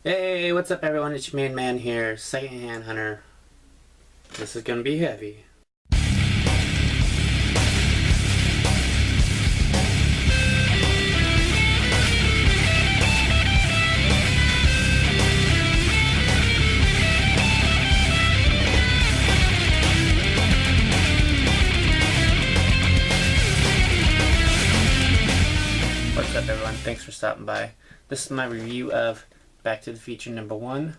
Hey, what's up everyone? It's your main man here, Secondhand Hunter. This is gonna be heavy. What's up everyone? Thanks for stopping by. This is my review of Back to the Future #1.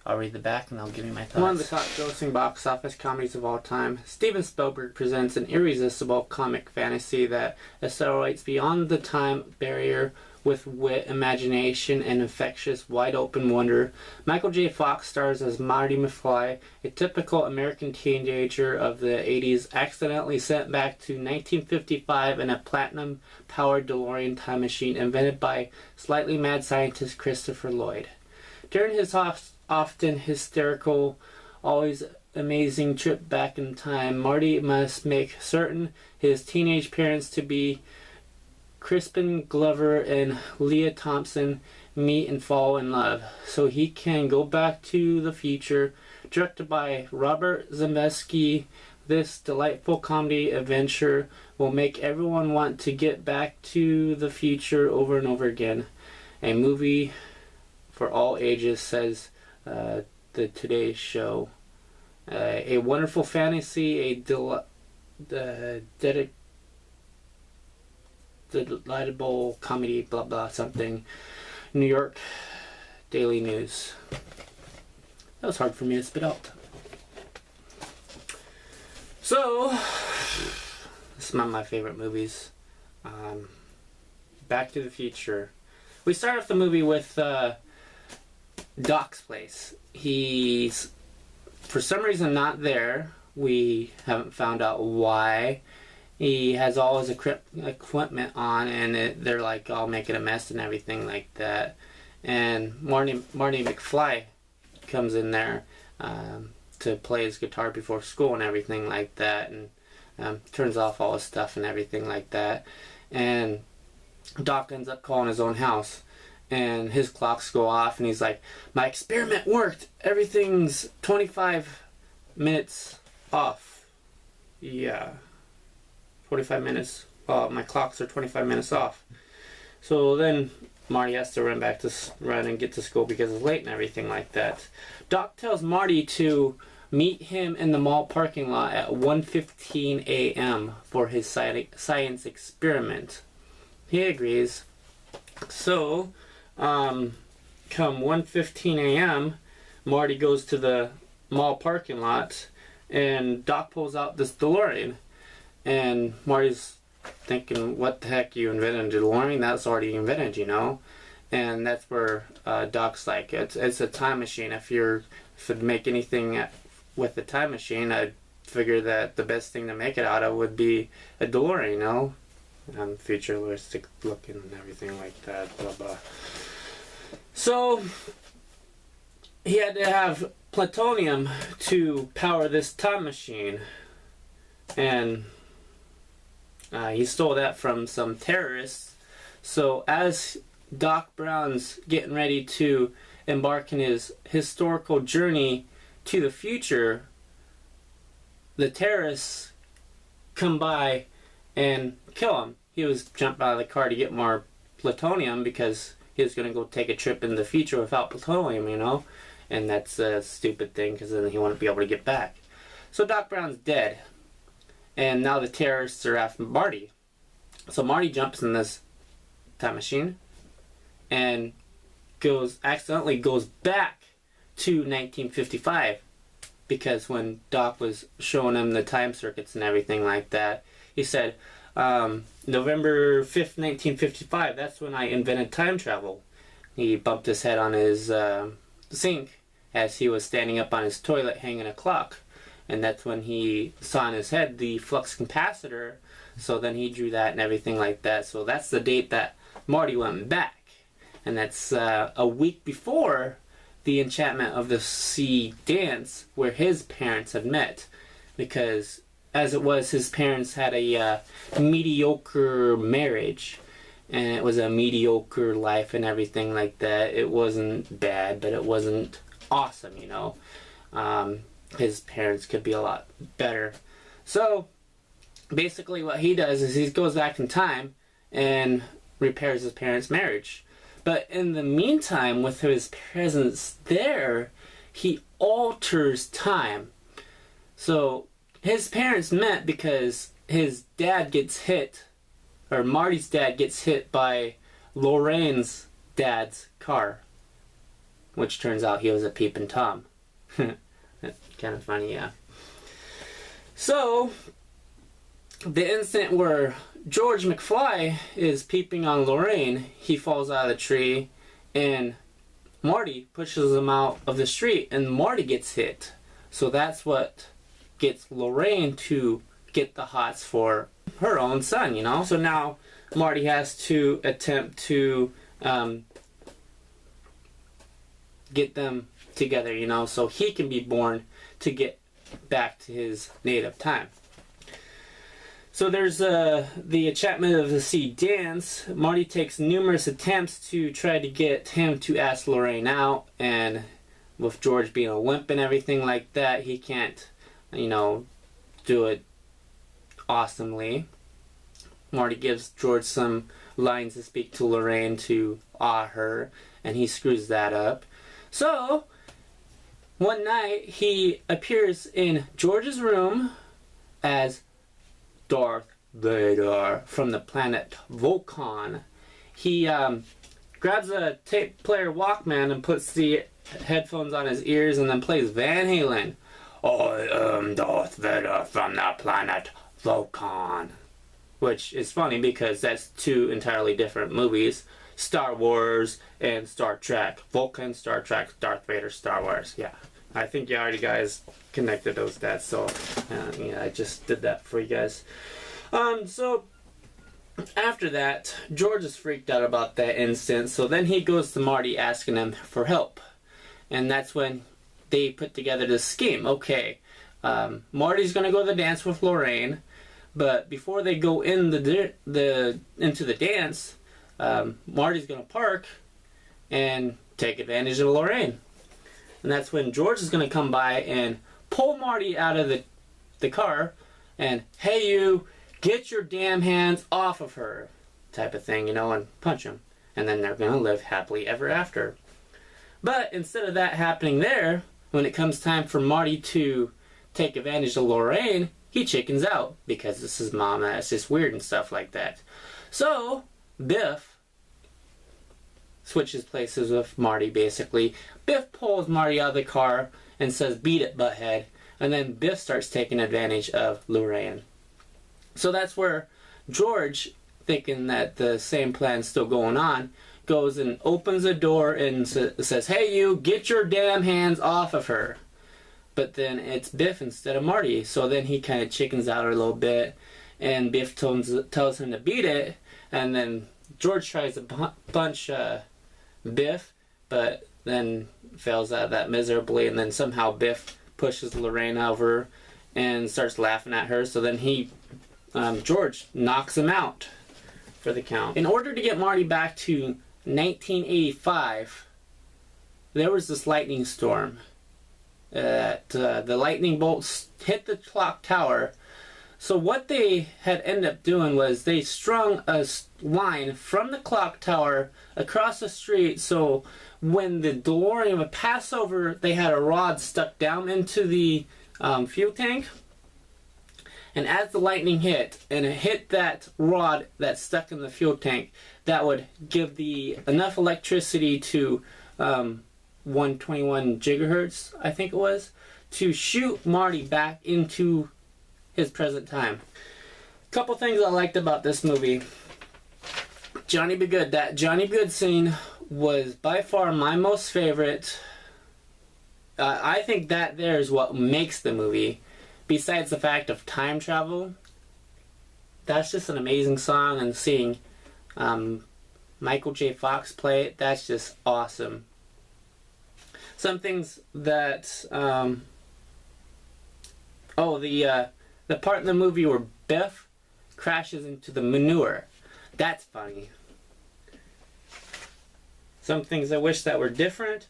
I'll read the back and I'll give you my thoughts. One of the top grossing box office comedies of all time, Steven Spielberg presents an irresistible comic fantasy that accelerates beyond the time barrier with wit, imagination, and infectious, wide-open wonder. Michael J. Fox stars as Marty McFly, a typical American teenager of the 80s, accidentally sent back to 1955 in a platinum-powered DeLorean time machine invented by slightly mad scientist Christopher Lloyd. During his often hysterical, always amazing trip back in time, Marty must make certain his teenage parents to be Crispin Glover and Leah Thompson meet and fall in love, so he can go back to the future. Directed by Robert Zemeckis, this delightful comedy adventure will make everyone want to get back to the future over and over again. A movie for all ages, says the Today Show. A wonderful fantasy, a delightable comedy, blah blah something. New York Daily News. That was hard for me to spit out. So, this is one of my favorite movies. Back to the Future. We start off the movie with Doc's place. He's, for some reason, not there. We haven't found out why. He has all his equipment on, and they're like all making a mess and everything like that. And Marty McFly comes in there to play his guitar before school and everything like that, and turns off all his stuff and everything like that. And Doc ends up calling his own house, and his clocks go off, and he's like, "My experiment worked. Everything's 25 minutes off." Yeah. 45 minutes. My clocks are 25 minutes off. So then Marty has to run and get to school because it's late and everything like that. Doc tells Marty to meet him in the mall parking lot at 1:15 a.m. for his science experiment. He agrees. So, come 1:15 a.m., Marty goes to the mall parking lot, and Doc pulls out this DeLorean. And Marty's thinking, what the heck, you invented a DeLorean? That's already invented, you know? And that's where Doc's like, it's a time machine. If it'd make anything with a time machine, I'd figure that the best thing to make it out of would be a DeLorean, you know? Futuristic looking and everything like that, blah, blah. So, he had to have plutonium to power this time machine. And he stole that from some terrorists. So as Doc Brown's getting ready to embark in his historical journey to the future, the terrorists come by and kill him. He was jumped out of the car to get more plutonium because he was going to go take a trip in the future without plutonium, you know? And that's a stupid thing because then he wouldn't be able to get back. So Doc Brown's dead. And now the terrorists are after Marty. So Marty jumps in this time machine and accidentally goes back to 1955, because when Doc was showing him the time circuits and everything like that, he said, November 5th, 1955, that's when I invented time travel. He bumped his head on his sink as he was standing up on his toilet hanging a clock. And that's when he saw in his head the flux capacitor, so then he drew that and everything like that. So that's the date that Marty went back. And that's a week before the enchantment of the sea dance, where his parents had met. Because, as it was, his parents had a mediocre marriage. and it was a mediocre life and everything like that. It wasn't bad, but it wasn't awesome, you know. His parents could be a lot better. So basically what he does is he goes back in time and repairs his parents' marriage. But in the meantime, with his presence there, he alters time. So his parents met because his dad gets hit, or Marty's dad gets hit by Lorraine's dad's car, which turns out he was a peeping Tom. Kind of funny, yeah. So the instant where George McFly is peeping on Lorraine, he falls out of the tree and Marty pushes him out of the street and Marty gets hit. So that's what gets Lorraine to get the hots for her own son, you know. So now Marty has to attempt to get them together, you know, so he can be born to get back to his native time. So there's the enchantment of the sea dance. Marty takes numerous attempts to try to get him to ask Lorraine out, and with George being a wimp and everything like that, he can't, you know, do it awesomely. Marty gives George some lines to speak to Lorraine to awe her, and he screws that up. So one night he appears in George's room as Darth Vader from the planet Vulcan. He grabs a tape player Walkman and puts the headphones on his ears and then plays Van Halen. I am Darth Vader from the planet Vulcan. Which is funny because that's two entirely different movies. Star Wars and Star Trek. Vulcan, Star Trek, Darth Vader, Star Wars. Yeah. I think you already guys connected those dots, so yeah, I just did that for you guys. So after that, George is freaked out about that instance, so then he goes to Marty asking him for help. And that's when they put together this scheme. Okay, Marty's gonna go to the dance with Lorraine, but before they go in into the dance, Marty's gonna park and take advantage of Lorraine. And that's when George is going to come by and pull Marty out of the car and, hey you, get your damn hands off of her, type of thing, you know, and punch him. And then they're going to live happily ever after. But instead of that happening there, when it comes time for Marty to take advantage of Lorraine, he chickens out because this is mama, it's just weird and stuff like that. So Biff switches places with Marty, basically. Biff pulls Marty out of the car and says, beat it, butthead. And then Biff starts taking advantage of Lorraine. So that's where George, thinking that the same plan's still going on, goes and opens the door and says, hey you, get your damn hands off of her. But then it's Biff instead of Marty. So then he kind of chickens out a little bit. And Biff tells him to beat it. And then George tries to punch Biff, but then fails out of that miserably, and then somehow Biff pushes Lorraine over and starts laughing at her, so then George knocks him out for the count. In order to get Marty back to 1985, there was this lightning storm. The lightning bolts hit the clock tower. So what they had ended up doing was they strung a line from the clock tower across the street, so when the DeLorean would pass over, they had a rod stuck down into the fuel tank. And as the lightning hit, and it hit that rod that's stuck in the fuel tank, that would give enough electricity to 121 gigahertz, I think it was, to shoot Marty back into his present time. Couple things I liked about this movie. Johnny B. Good. That Johnny B. Good scene was by far my most favorite. I think that there is what makes the movie. Besides the fact of time travel, that's just an amazing song, and seeing Michael J. Fox play it, that's just awesome. Some things that the part in the movie where Biff crashes into the manure. That's funny. Some things I wish that were different.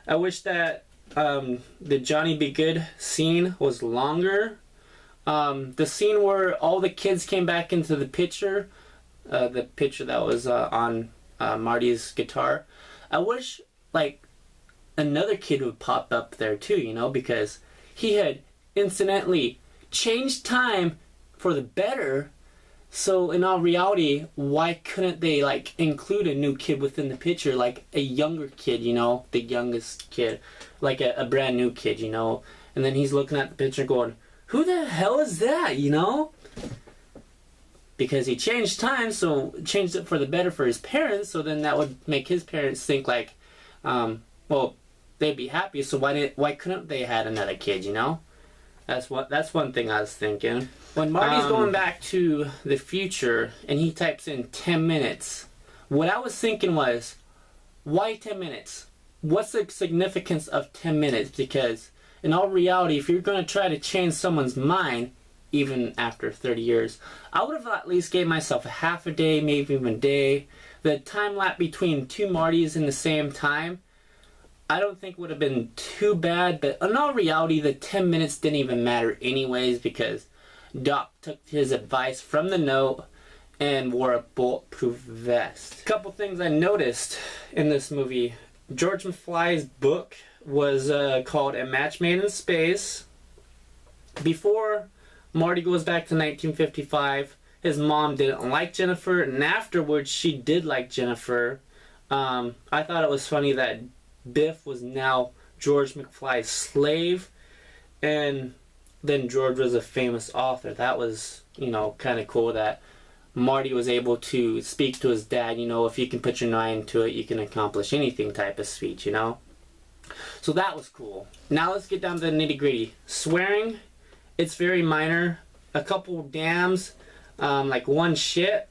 I wish that the Johnny Be Good scene was longer. The scene where all the kids came back into the picture that was on Marty's guitar. I wish like another kid would pop up there too, you know, because he had incidentally changed time for the better. So in all reality, why couldn't they like include a new kid within the picture, like a younger kid, you know, the youngest kid, like a brand new kid, you know? And then he's looking at the picture going, who the hell is that, you know? Because he changed time, so changed it for the better for his parents, so then that would make his parents think like, well, they'd be happy, so why couldn't they had another kid, you know? That's one thing I was thinking. When Marty's going back to the future and he types in 10 minutes, what I was thinking was, why 10 minutes? What's the significance of 10 minutes? Because in all reality, if you're going to try to change someone's mind, even after 30 years, I would have at least gave myself a half a day, maybe even a day. The time lapse between two Martys in the same time, I don't think would have been too bad, but in all reality, the 10 minutes didn't even matter anyways because Doc took his advice from the note and wore a bulletproof vest. A couple things I noticed in this movie. George McFly's book was called A Match Made in Space. Before Marty goes back to 1955, his mom didn't like Jennifer, and afterwards she did like Jennifer. I thought it was funny that Biff was now George McFly's slave, and then George was a famous author. That was, you know, kind of cool that Marty was able to speak to his dad, you know, if you can put your mind to it, you can accomplish anything type of speech, you know. So that was cool. Now let's get down to the nitty gritty. Swearing, it's very minor. A couple damns, like one shit.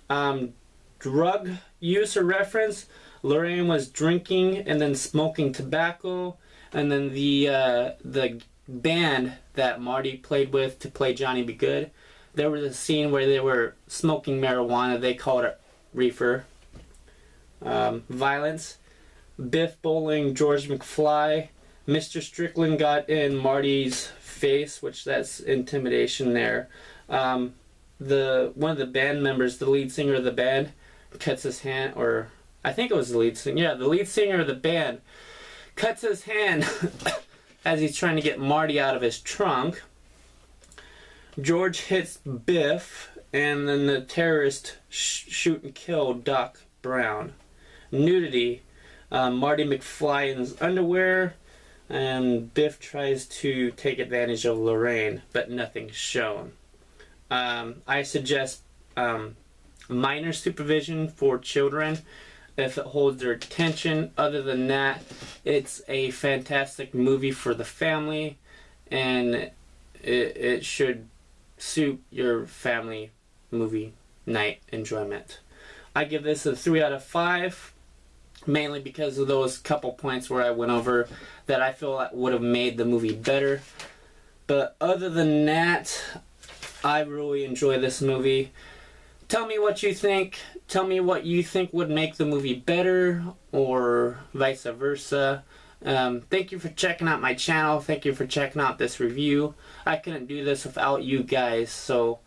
Drug use or reference. Lorraine was drinking and then smoking tobacco, and then the band that Marty played with to play Johnny Be Good, there was a scene where they were smoking marijuana. They called it reefer. Violence. Biff bowling George McFly. Mr. Strickland got in Marty's face, which that's intimidation there. One of the band members, the lead singer of the band, cuts his hand, or I think it was the lead singer. Yeah, the lead singer of the band cuts his hand as he's trying to get Marty out of his trunk. George hits Biff, and then the terrorists shoot and kill Doc Brown. Nudity. Marty McFly in his underwear, and Biff tries to take advantage of Lorraine, but nothing's shown. I suggest minor supervision for children if it holds their attention. Other than that, it's a fantastic movie for the family, and it should suit your family movie night enjoyment. I give this a 3 out of 5, mainly because of those couple points where I went over that I feel would have made the movie better. But other than that, I really enjoy this movie. Tell me what you think. Tell me what you think would make the movie better, or vice versa. Thank you for checking out my channel. Thank you for checking out this review. I couldn't do this without you guys, so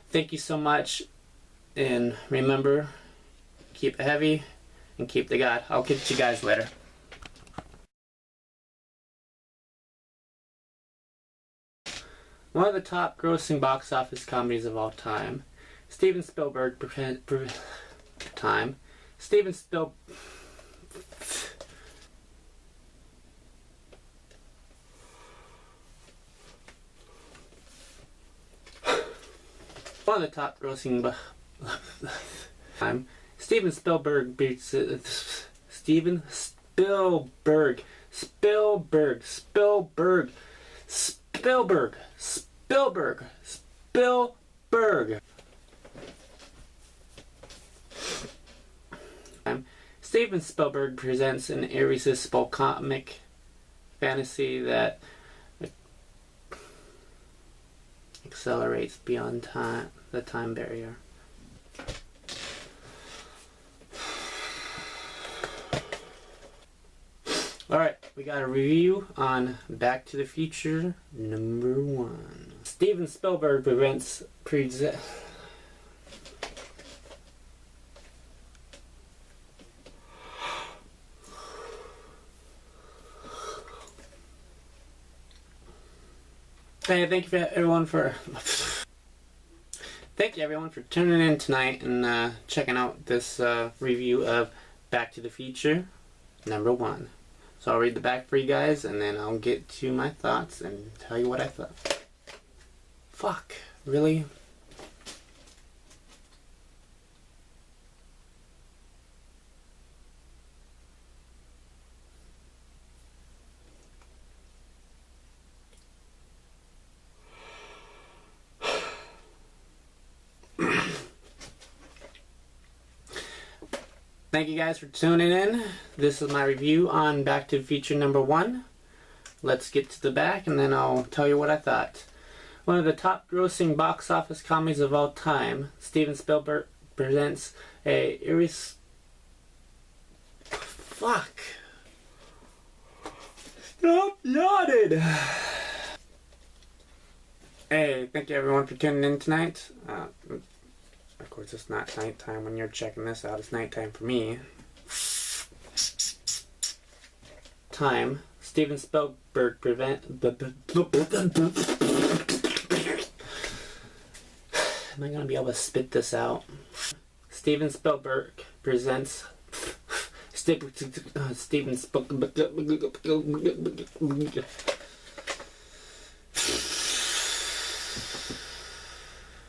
thank you so much. And remember, keep it heavy and keep the God. I'll catch you guys later. One of the top grossing box office comedies of all time. Steven Spielberg Steven Spielberg. One of the top grossing time. Steven Spielberg beats Steven Spielberg. Spielberg. Spielberg. Spielberg. Spielberg. Spielberg. Steven Spielberg presents an irresistible comic fantasy that accelerates beyond the time barrier. Alright, we got a review on Back to the Future #1. Steven Spielberg presents. Hey, thank you everyone for tuning in tonight and checking out this review of Back to the Future #1. So I'll read the back for you guys, and then I'll get to my thoughts and tell you what I thought. Fuck, really? Thank you guys for tuning in. This is my review on Back to the Future #1. Let's get to the back and then I'll tell you what I thought. One of the top grossing box office comedies of all time, Steven Spielberg presents a Fuck. Stop yawning! Hey, thank you everyone for tuning in tonight. Of course, it's not nighttime when you're checking this out. It's nighttime for me. Time. Steven Spielberg Am I gonna be able to spit this out? Steven Spielberg presents Steven Spielberg.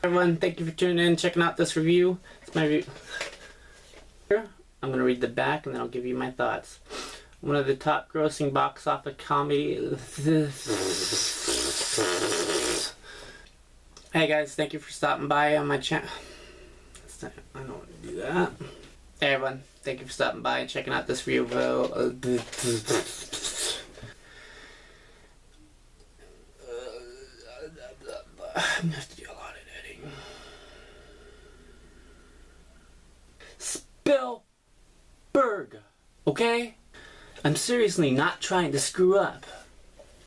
Everyone, thank you for tuning in, checking out this review. It's my review. I'm going to read the back and then I'll give you my thoughts. One of the top grossing box office comedy. Hey guys, thank you for stopping by on my channel. I don't want to do that. Hey everyone, thank you for stopping by and checking out this review. I'm going to have to do a lot of editing. Spielberg, okay? I'm seriously not trying to screw up.